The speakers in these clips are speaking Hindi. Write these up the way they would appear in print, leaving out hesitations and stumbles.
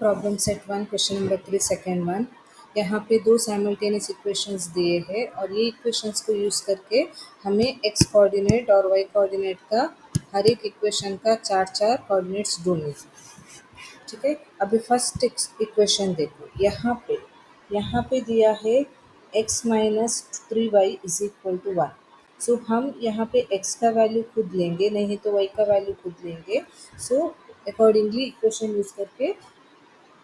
Problem set 1 question number 3 second one. यहाँ पे दो साइमल्टेनियस इक्वेशंस दिए हैं और ये इक्वेशंस को यूज़ करके हमें एक्स कोऑर्डिनेट और वाई कोऑर्डिनेट का हर एक इक्वेशन का चार चार कोऑर्डिनेट्स ढूंढने हैं। ठीक है, अभी फर्स्ट इक्वेशन देखो। यहाँ पे दिया है x minus 3y is equal to 1। So हम यहाँ पे x का वैल्यू खुद लेंगे, नहीं तो y का वैल्यू खुद लेंगे। सो अकॉर्डिंगली इक्वेशन यूज़ करके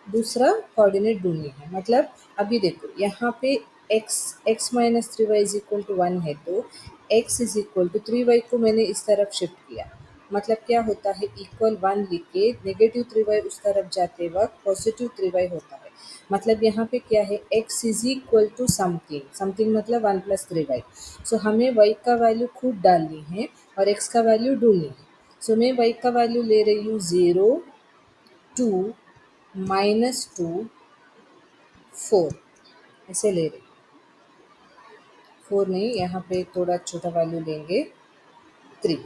दूसरा कोऑर्डिनेट ढूंढनी है। मतलब अभी देखो यहाँ पे x minus 3y is equal to 1 है, तो x is equal to 3y को मैंने इस तरफ शिफ्ट किया। मतलब क्या होता है, इक्वल 1 लिख के नेगेटिव 3y उस तरफ जाते वक्त पॉजिटिव 3y होता है। मतलब यहाँ पे क्या है, x is equal to something मतलब 1 प्लस 3y। सो हमें y का वैल्यू खुद डालनी है और x का वैल्यू ढूंढनी है। सो मैं y का वैल्यू ले रही हूँ 0, 2, -2, 4 ऐसे ले रही। 4 नहीं, यहाँ पे थोड़ा छोटा वैल्यू लेंगे 3।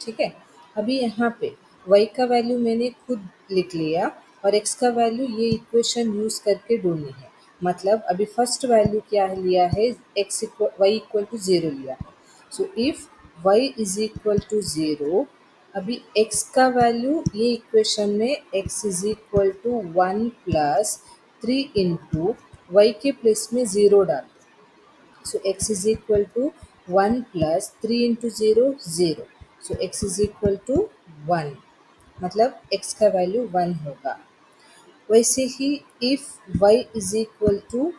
ठीक है, अभी यहाँ पे y का वैल्यू मैंने खुद लिख लिया और x का वैल्यू ये इक्वेशन यूज़ करके ढूंढनी है। मतलब अभी फर्स्ट वैल्यू क्या लिया है, y इक्वल टू 0 लिया है। So if y is equal to 0, अभी x का वैल्यू ये इक्वेशन में x is equal to 1 plus 3 into Y के प्लेस में 0 डाल। So x is equal to 1 plus 3 into 0 0। So x is equal to 1, मतलब x का वैल्यू 1 होगा। वैसे ही if y is equal to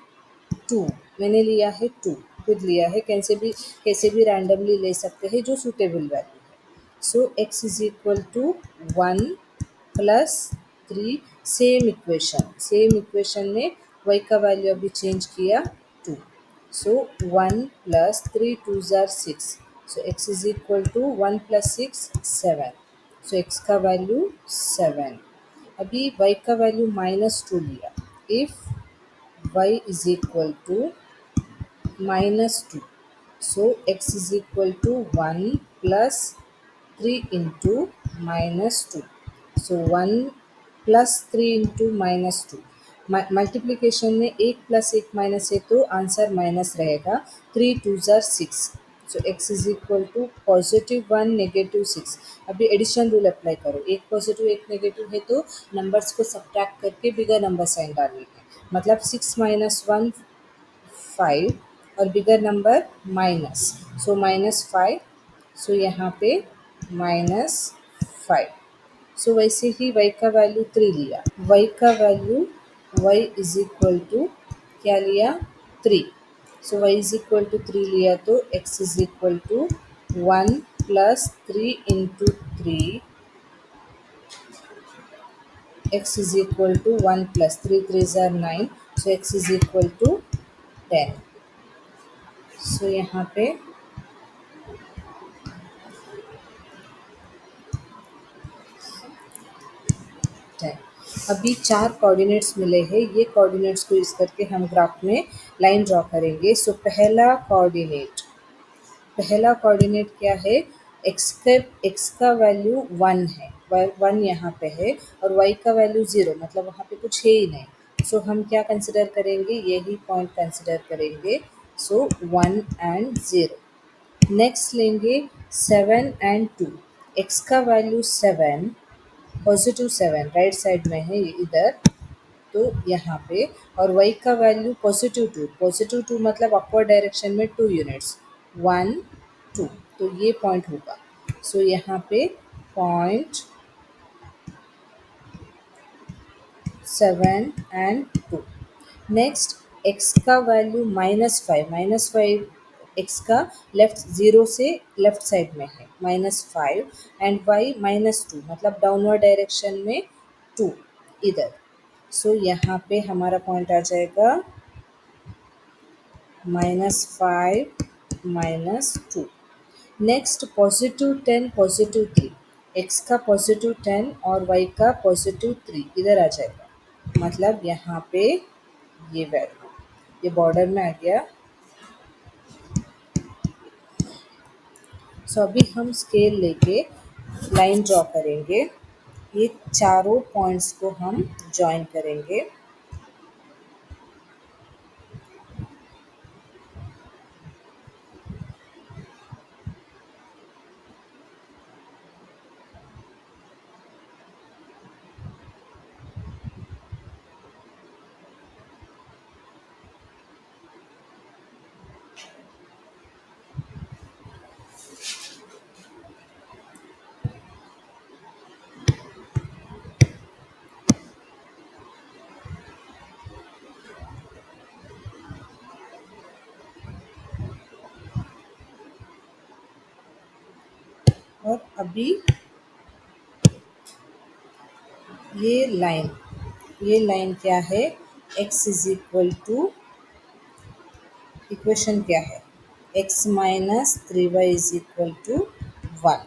2, मैंने लिया है 2, खुद लिया है, कैसे भी रैंडमली ले सकते हैं जो सूटेबल वैल्यू है। So x is equal to 1 plus 3, same equation में y का वैल्यू अभी चेंज किया 2। सो 1 प्लस 3 2 ज़ार 6। So x is equal to 1 plus 6 7। So x का वैल्यू 7। अभी y का वैल्यू -2 लिया। If y is equal to -2, so x is equal to 1 plus 3 into -2। So 1 plus 3 into -2। Multiplication में 1 प्लस 1 माइनस है तो आंसर माइनस रहेगा। 3 2 ज़ार 6। So x is equal to +1 -6। अभी एडिशन रूल अप्लाई करो, एक पॉजिटिव एक नेगेटिव है तो नंबर्स को सब्ट्रैक्ट करके बिगर नंबर साइन डालनी है। मतलब 6 माइनस 1 5 और बिगर नंबर माइनस, सो -5। सो यहाँ पे -5। सो वैसे ही y का वैल्यू 3 लिया। y का value y is equal to क्या लिया, 3। So y is equal to 3 लिया तो x is equal to 1 plus 3 into 3। x is equal to 1 plus 3 3 ज़ार 9। So x is equal to 10। So यहाँ पे है। अभी चार कोऑर्डिनेट्स मिले हैं, ये कोऑर्डिनेट्स को यूज़ करके हम ग्राफ में लाइन ड्रॉ करेंगे। सो पहला कोऑर्डिनेट क्या है, x का वैल्यू 1 है, 1 यहाँ पे है, और y का वैल्यू 0, मतलब वहाँ पे कुछ है ही नहीं। सो हम क्या कंसिडर करेंगे, यही पॉइंट कंसिडर करेंगे। सो 1 एंड 0। नेक्स्ट लेंगे 7 एंड 2। x का वैल्यू 7, +7 राइट साइड में है ये इधर, तो यहाँ पे, और y का वैल्यू +2 मतलब अपवर्ड डायरेक्शन में 2 यूनिट्स, 1 2, तो ये पॉइंट होगा। सो यहाँ पे पॉइंट 7 एंड 2। नेक्स्ट x का वैल्यू -5 x का लेफ्ट 0 से लेफ्ट साइड में है -5, एंड y -2 मतलब डाउनवर्ड डायरेक्शन में 2 इधर। सो यहाँ पे हमारा पॉइंट आ जाएगा -5 -2। नेक्स्ट +10 +3, x का +10 और y का +3 इधर आ जाएगा। मतलब यहाँ पे ये वैल्यू ये बॉर्डर में आ गया। सो अभी हम स्केल लेके लाइन ड्रॉ करेंगे। ये चारों पॉइंट्स को हम जॉइन करेंगे। और अभी ये लाइन क्या है, x is equal to, equation क्या है, x minus 3y is equal to 1।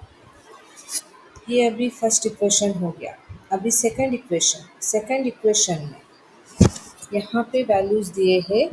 ये अभी फर्स्ट इक्वेशन हो गया। अभी सेकंड इक्वेशन में यहाँ पे वैल्यूज दिए हैं,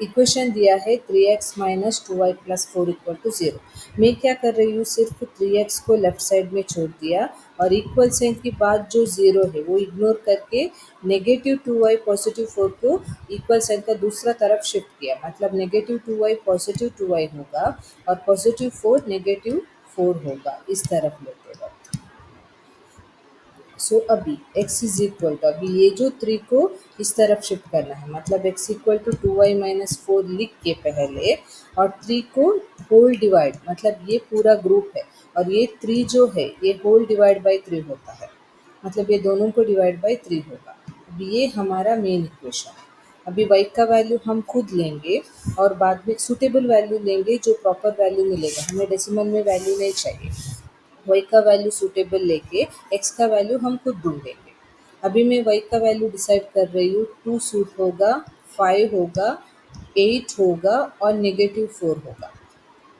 इक्वेशन दिया है 3x minus 2y plus 4 equal to 0। मैं क्या कर रही हूँ, सिर्फ 3x को लेफ्ट साइड में छोड़ दिया और इक्वल साइन के बाद जो 0 है वो इग्नोर करके नेगेटिव 2y पॉजिटिव 4 को इक्वल साइन का दूसरा तरफ शिफ्ट किया। मतलब नेगेटिव 2y पॉजिटिव 2y होगा और पॉजिटिव 4 नेगेटिव 4 होगा इस तरफ लेते वक्त। सो अभी x इज इक्वल टू, अभी ये जो 3 को इस तरफ शिफ्ट करना है, मतलब x equal to 2y minus 4 लिख के पहले और 3 को होल डिवाइड, मतलब ये पूरा ग्रुप है और ये 3 जो है ये होल डिवाइड बाई 3 होता है, मतलब ये दोनों को डिवाइड बाई 3 होगा। अभी ये हमारा मेन इक्वेशन है। अभी y का वैल्यू हम खुद लेंगे और बाद में सूटेबल वैल्यू लेंगे, जो प्रॉपर वैल्यू मिलेगा, हमें डेसिमल में वैल्यू नहीं चाहिए। y का वैल्यू सूटेबल लेके x का वैल्यू हम खुद ढूंढेंगे। अभी मैं y का वैल्यू डिसाइड कर रही हूँ, 2 सूट होगा, 5 होगा, 8 होगा और नेगेटिव 4 होगा।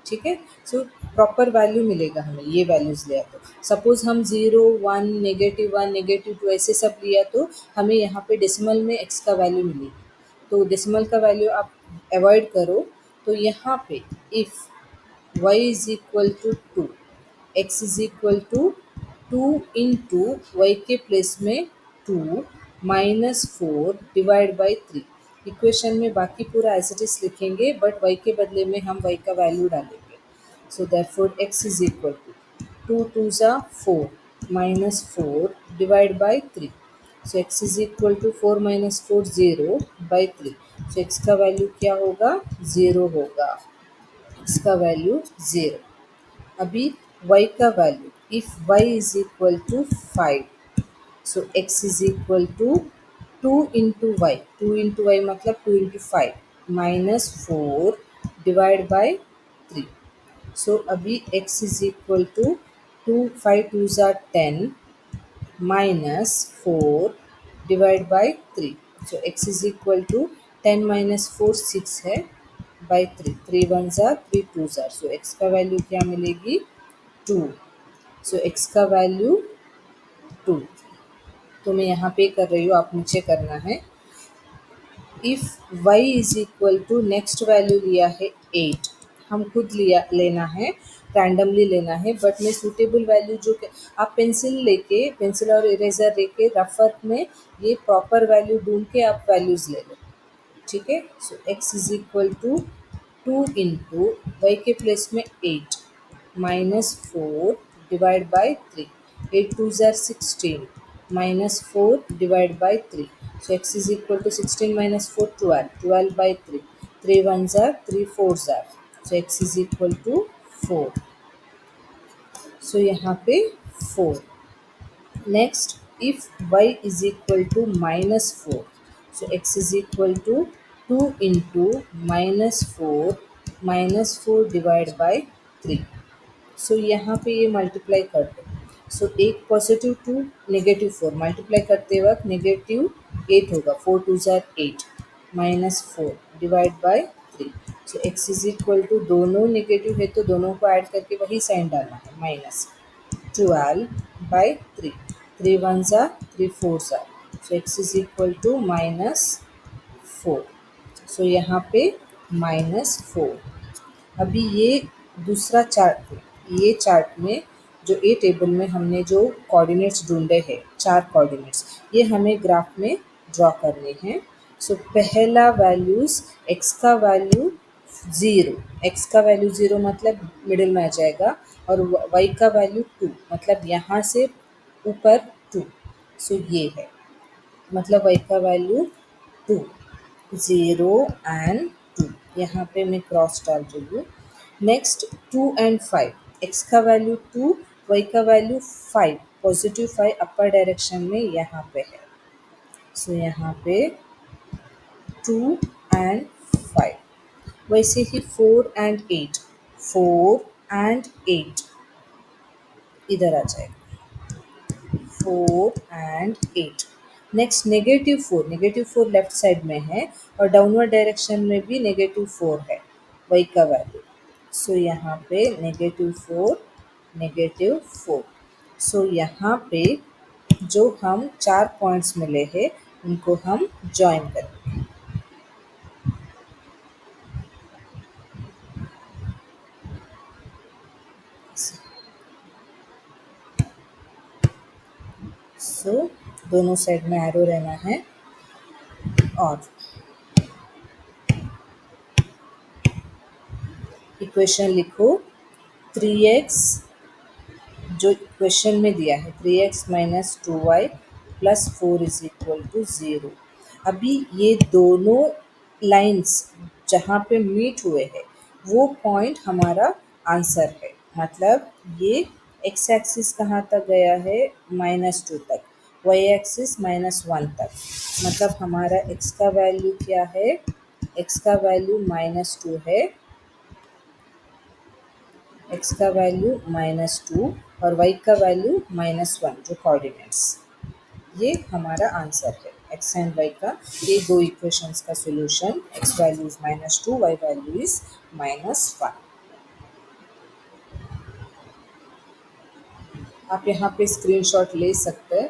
ठीक है, सो प्रॉपर वैल्यू मिलेगा हमें ये वैल्यूज़ लिया तो। सपोज़ हम 0 1 -1 -2 ऐसे सब लिया तो हमें यहाँ पे डेसिमल में x का वैल्यू मिलेगी। तो डेसिमल का वैल्यू आप अवॉइड करो। तो यहाँ पे if y is equal to 2, x is equal to 2 into Y के प्लेस में 2 माइनस 4 डिवाइड बाई 3। इक्वेशन में बाकी पूरा एज इट इज लिखेंगे, बट y के बदले में हम y का वैल्यू डालेंगे। So therefore x is equal to 2 2 ज़ा 4 minus 4 divide by 3। So x is equal to 4 minus 4 0 by 3। So x का वैल्यू क्या होगा, 0 होगा। x का वैल्यू 0। अभी y का value, if y is equal to 5, so x is equal to 2 into Y, 2 into Y मतलब 2 into 5 minus 4 divide by 3। So अभी x इज इक्वल टू 2 5 2 ज़ा 10 minus 4 divide by 3। So x is equal to 10 minus 4 6 है बाई 3, 3 1 ज़ा 3 2 ज़ा। सो x का वैल्यू क्या मिलेगी, 2। सो x का वैल्यू 2। तो मैं यहाँ पे कर रही हूँ, आप नीचे करना है। If y is equal to, next value लिया है 8, हम खुद लिया लेना है, रैंडमली लेना है, बट मैं सूटेबल वैल्यू जो आप पेंसिल और इरेजर लेके रफर में ये प्रॉपर वैल्यू ढूंढ के आप वैल्यूज़ ले लो। ठीक है, so x is equal to 2 into Y के प्लेस में 8 माइनस 4 डिवाइड बाई 3, 8 2 ज़ार 16 minus 4 divide by 3। So x is equal to 16 minus 4 12, 12 by 3, 3 1 ज़ार 3 4 ज़ार। So x is equal to 4। So यहाँ पे 4। Next, if y is equal to minus 4, so x is equal to 2 into minus 4 divided by 3। सो यहाँ पे ये मल्टीप्लाई कर दो। सो एक पॉजिटिव 2 नेगेटिव 4 मल्टीप्लाई करते वक्त नेगेटिव 8 होगा, 4 2 ज़ार 8 minus 4 divide by 3। So x is equal to, दोनों नेगेटिव है तो दोनों को ऐड करके वही साइन डालना है, माइनस 12 बाई 3, 3 1 ज़ा 3 4 ज़ा। So x is equal to minus 4। So यहाँ पे माइनस 4। अभी ये दूसरा चार्ट, ये चार्ट में जो ए टेबल में हमने जो कोऑर्डिनेट्स ढूंढे हैं, 4 कोऑर्डिनेट्स, ये हमें ग्राफ में ड्रॉ करने हैं। सो पहला वैल्यूज़ एक्स का वैल्यू 0, एक्स का वैल्यू 0 मतलब मिडिल में आ जाएगा, और वाई का वैल्यू 2 मतलब यहाँ से ऊपर 2। सो ये है, मतलब वाई का वैल्यू 2, 0 एंड 2, यहाँ पे मैं क्रॉस डाल रही हूँ। नेक्स्ट 2 एंड 5, एक्स का वैल्यू 2, वाई का वैल्यू 5, पॉजिटिव 5 अपर डायरेक्शन में यहाँ पे है। सो यहाँ पे 2 एंड 5। वैसे ही 4 एंड 8, 4 एंड 8 इधर आ जाएगा, 4 एंड 8। नेक्स्ट -4, -4 लेफ्ट साइड में है और डाउनवर्ड डायरेक्शन में भी -4 है वाई का वैल्यू। सो यहाँ पे -4, -4। सो यहाँ पे जो हम 4 पॉइंट्स मिले हैं उनको हम जॉइन करेंगे। सो दोनों साइड में एरो रहना है। और इक्वेशन लिखो, 3x जो क्वेश्चन में दिया है 3x minus 2y plus 4 is equal to 0। अभी ये दोनों लाइंस जहाँ पे मीट हुए हैं वो पॉइंट हमारा आंसर है। मतलब ये x एक्सिस कहाँ तक गया है, -2 तक, y एक्सिस -1 तक। मतलब हमारा x का वैल्यू क्या है, x का वैल्यू -2 है, x का वैल्यू -2 और y का वैल्यू -1, जो कोऑर्डिनेट्स, ये हमारा आंसर है x एंड y का। ये दो इक्वेशंस का solution, x value is -2, y value is -1। आप यहाँ पे स्क्रीनशॉट ले सकते हैं।